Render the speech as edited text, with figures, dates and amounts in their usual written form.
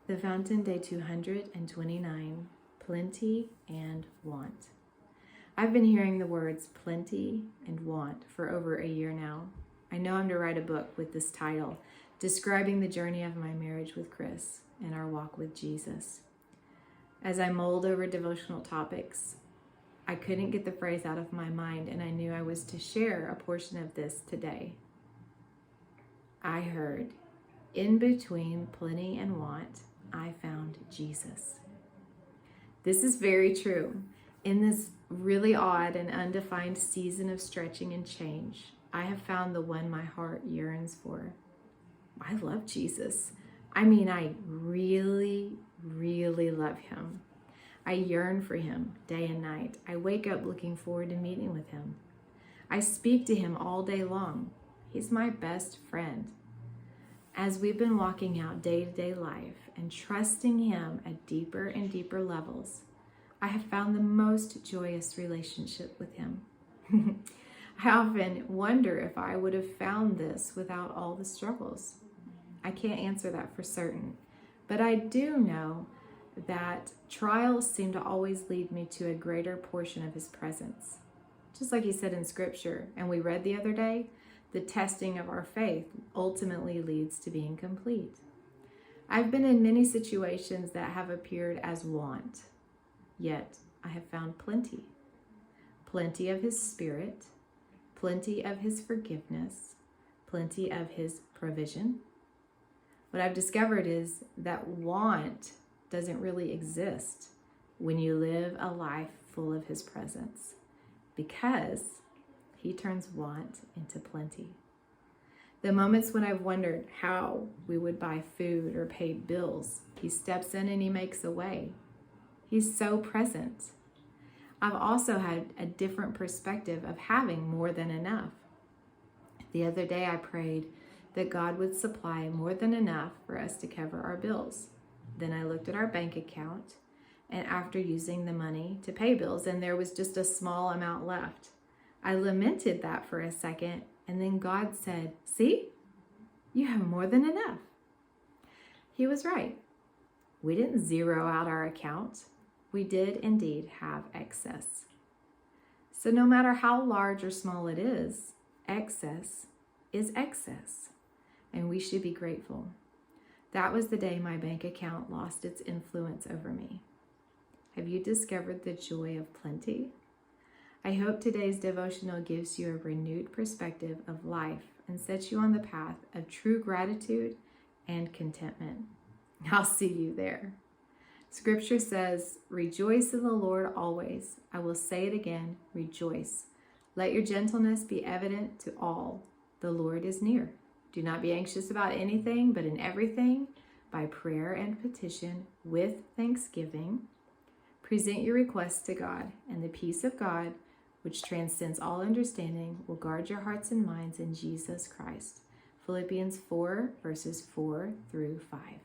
The Fountain, Day 229, Plenty and Want. I've been hearing the words plenty and want for over a year now. I know I'm to write a book with this title, describing the journey of my marriage with Chris and our walk with Jesus. As I mulled over devotional topics, I couldn't get the phrase out of my mind, and I knew I was to share a portion of this today. I heard, in between plenty and want, I found Jesus. This is very true. In this really odd and undefined season of stretching and change, I have found the one my heart yearns for. I love Jesus. I really, really love him. I yearn for him day and night. I wake up looking forward to meeting with him. I speak to him all day long. He's my best friend. As we've been walking out day-to-day life and trusting him at deeper and deeper levels, I have found the most joyous relationship with him. I often wonder if I would have found this without all the struggles. I can't answer that for certain, but I do know that trials seem to always lead me to a greater portion of his presence. Just like he said in scripture, and we read the other day, the testing of our faith ultimately leads to being complete. I've been in many situations that have appeared as want, yet I have found plenty. Plenty of his spirit, plenty of his forgiveness, plenty of his provision. What I've discovered is that want doesn't really exist when you live a life full of his presence, because he turns want into plenty. The moments when I've wondered how we would buy food or pay bills, he steps in and he makes a way. He's so present. I've also had a different perspective of having more than enough. The other day I prayed that God would supply more than enough for us to cover our bills. Then I looked at our bank account, and after using the money to pay bills, and there was just a small amount left. I lamented that for a second, and then God said, "See, you have more than enough." He was right. We didn't zero out our account. We did indeed have excess. So no matter how large or small it is excess, and we should be grateful. That was the day my bank account lost its influence over me. Have you discovered the joy of plenty? I hope today's devotional gives you a renewed perspective of life and sets you on the path of true gratitude and contentment. I'll see you there. Scripture says, "Rejoice in the Lord always." I will say it again, rejoice. Let your gentleness be evident to all. The Lord is near. Do not be anxious about anything, but in everything, by prayer and petition, with thanksgiving, present your requests to God, and the peace of God, which transcends all understanding, will guard your hearts and minds in Jesus Christ. Philippians 4, verses 4 through 5.